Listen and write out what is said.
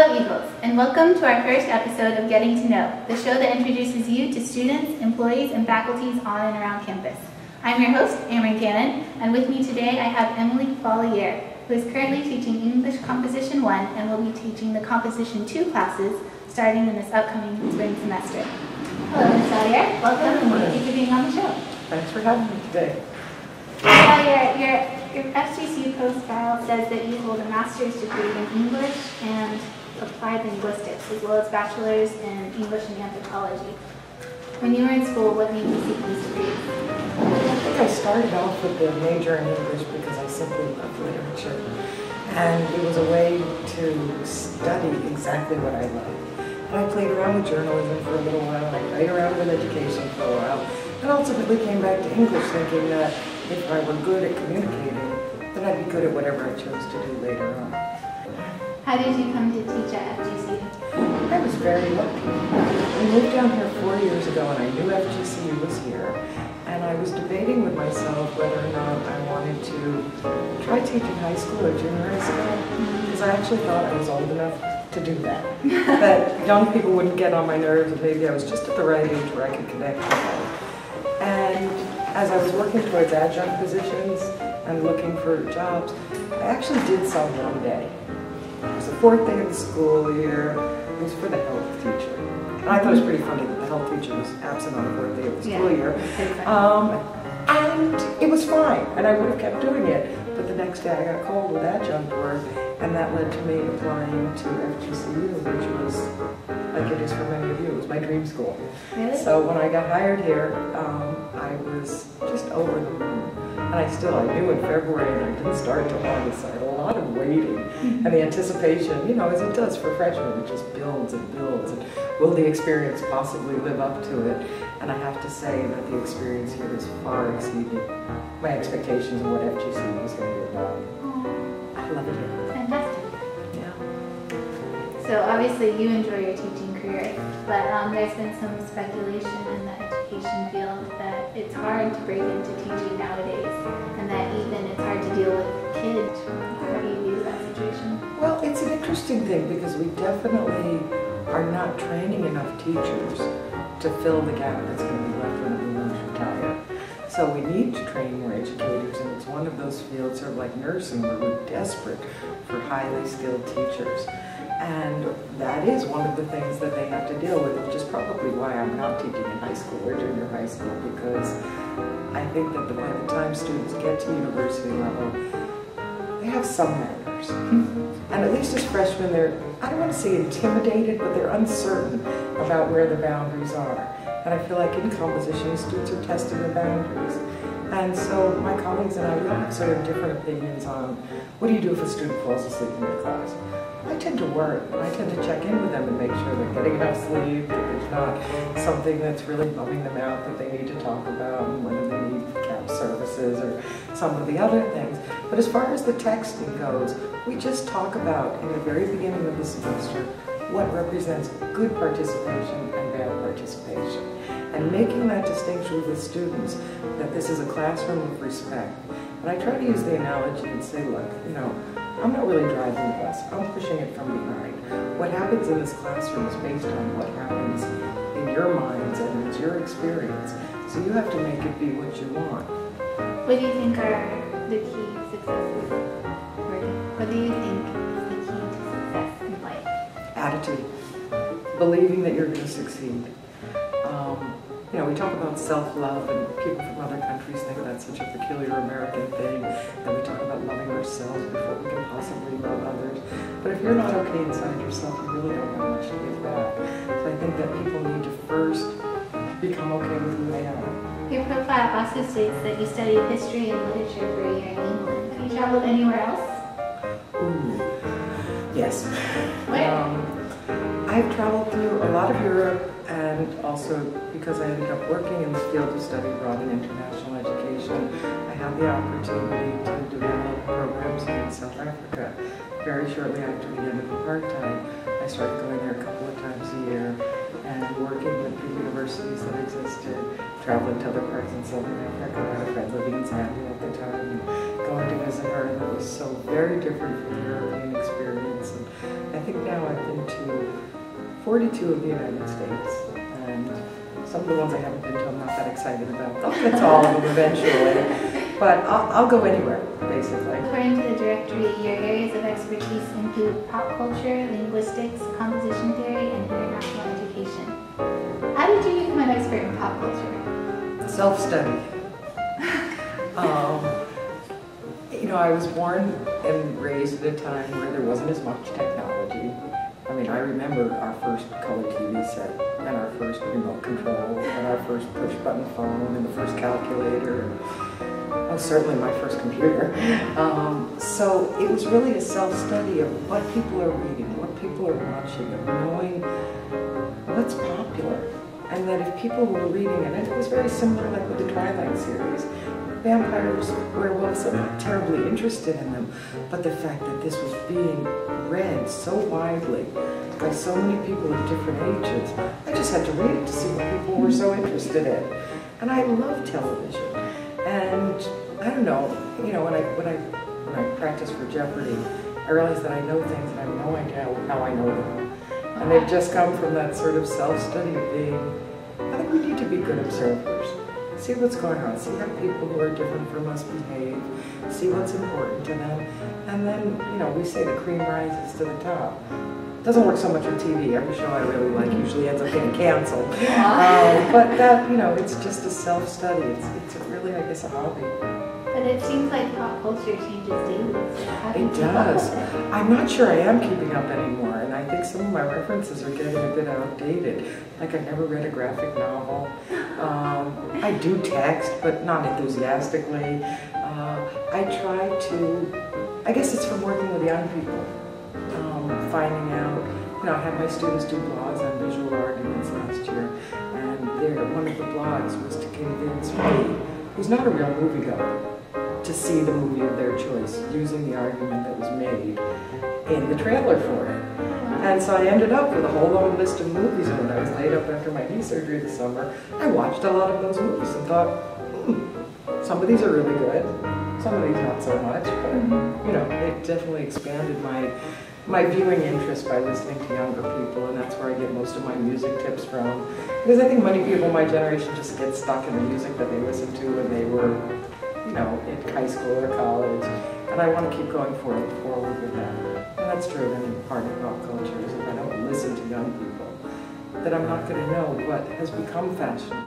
Hello Eagles, and welcome to our first episode of Getting to Know, the show that introduces you to students, employees, and faculties on and around campus. I'm your host, Amber Cannon, and with me today I have Emily Vallier, who is currently teaching English Composition 1 and will be teaching the Composition 2 classes starting in this upcoming spring semester. Hello, Ms. Vallier. Welcome, and thank you for being on the show. Thanks for having me today. Vallier, your FGCU profile says that you hold a master's degree in English and applied linguistics, as well as bachelor's in English and anthropology. When you were in school, what made you seek these degrees? I think I started off with the major in English because I simply loved literature. And it was a way to study exactly what I loved. And I played around with journalism for a little while, I played around with education for a while, and ultimately came back to English thinking that if I were good at communicating, then I'd be good at whatever I chose to do later on. How did you come to teach at FGCU? I was very lucky. We moved down here 4 years ago and I knew FGCU was here. And I was debating with myself whether or not I wanted to try teaching high school or junior high school. Because I actually thought I was old enough to do that. That young people wouldn't get on my nerves and maybe I was just at the right age where I could connect with them. And as I was working towards adjunct positions and looking for jobs, I actually did some one day. It was the fourth day of the school year. It was for the health teacher. And I thought it was pretty funny that the health teacher was absent on the fourth day of the school year. And it was fine, and I would have kept doing it. But the next day I got called with adjunct work, and that led to me applying to FGCU, which was, like it is for many of you, it was my dream school. Really? So when I got hired here, I was just over the moon. And I knew in February, and I didn't start until August, so I had a lot of waiting and the anticipation, you know, as it does for freshmen, it just builds and builds, and will the experience possibly live up to it? And I have to say that the experience here has far exceeded my expectations of what FGCU was going to be about. I love it here. Fantastic. Yeah. So obviously you enjoy your teaching career, but there's been some speculation in the education field that it's hard to break into teaching nowadays, and that even it's hard to deal with kids. How do you view that situation? Well, it's an interesting thing because we definitely are not training enough teachers to fill the gap that's going to be left when the boomers retire. So we need to train more educators, and it's one of those fields, sort of like nursing, where we're desperate for highly skilled teachers. And that is one of the things that they have to deal with, which is probably why I'm not teaching in high school or junior high school, because I think that by the time students get to university level, they have some manners. And at least as freshmen, they're, I don't want to say intimidated, but they're uncertain about where the boundaries are. And I feel like in composition, students are testing the boundaries. And so my colleagues and I, we all have sort of different opinions on what do you do if a student falls asleep in your class. I tend to worry, and I tend to check in with them and make sure they're getting enough sleep, that there's not something that's really bumming them out that they need to talk about, and whether they need cab services or some of the other things. But as far as the texting goes, we just talk about, in the very beginning of the semester, what represents good participation and bad participation. And making that distinction with the students, that this is a classroom of respect. And I try to use the analogy and say, look, you know, I'm not really driving the bus, I'm pushing it from behind. What happens in this classroom is based on what happens in your minds and it's your experience. So you have to make it be what you want. What do you think are the key successes? What do you think is the key to success in life? Attitude. Believing that you're going to succeed. You know, we talk about self-love, and people from other countries think that's such a peculiar American thing, and we talk about loving ourselves before we can possibly love others. But if you're not okay inside yourself, you really don't have much to give back. So I think that people need to first become okay with who they are. Your profile also states that you studied history and literature for a year in England. Have you traveled anywhere else? Ooh, yes. Where? I've traveled through a lot of Europe, and also because I ended up working in the field of study abroad in international education, I had the opportunity to develop programs in South Africa. Very shortly after the end of apartheid, I started going there a couple of times a year and working with the universities that existed, traveling to other parts in Southern Africa. I had a friend living in Zambia at the time, and going to visit her, and it was so very different from the European experience. And I think now I've been 42 of the United States, and some of the ones I haven't been to I'm not that excited about. I'll get to all of them eventually, but I'll go anywhere, basically. According to the directory, your areas of expertise include pop culture, linguistics, composition theory, and international education. How did you become an expert in pop culture? Self-study. You know, I was born and raised at a time where there wasn't as much technology. I mean, I remember our first color TV set, and our first remote control, and our first push-button phone, and the first calculator. Oh, certainly my first computer. So it was really a self-study of what people are reading, what people are watching, of knowing what's popular. And that if people were reading it, and it was very similar like with the Twilight series, vampires, werewolves, I'm not terribly interested in them, but the fact that this was being read so widely by so many people of different ages, I just had to read it to see what people were so interested in. And I love television. And I don't know, you know, when I practice for Jeopardy, I realize that I know things and I have no idea how I know them. And they've just come from that sort of self-study of being, I think we need to be good observers. See what's going on, see how people who are different from us behave, see what's important to them, and then, you know, we say the cream rises to the top. Doesn't work so much on TV. Every show I really like usually ends up getting canceled. But that, you know, it's just a self-study. It's really, I guess, a hobby. But it seems like pop culture changes daily. So how do you keep up with it? I'm not sure I am keeping up anymore, and I think some of my references are getting a bit outdated. Like I've never read a graphic novel. I do text, but not enthusiastically. I try to, I guess it's from working with young people, finding out, you know, I had my students do blogs on visual arguments last year, and one of the blogs was to convince me, who's not a real moviegoer, to see the movie of their choice using the argument that was made in the trailer for it. And so I ended up with a whole long list of movies, and when I was laid up after my knee surgery this summer, I watched a lot of those movies and thought, some of these are really good, some of these not so much, but you know, it definitely expanded my viewing interest by listening to younger people, and that's where I get most of my music tips from. Because I think many people my generation just get stuck in the music that they listened to when they were, you know, in high school or college, and I want to keep going forward with that. And that's true of any part of pop culture, is if I don't listen to young people, that I'm not going to know what has become fashion.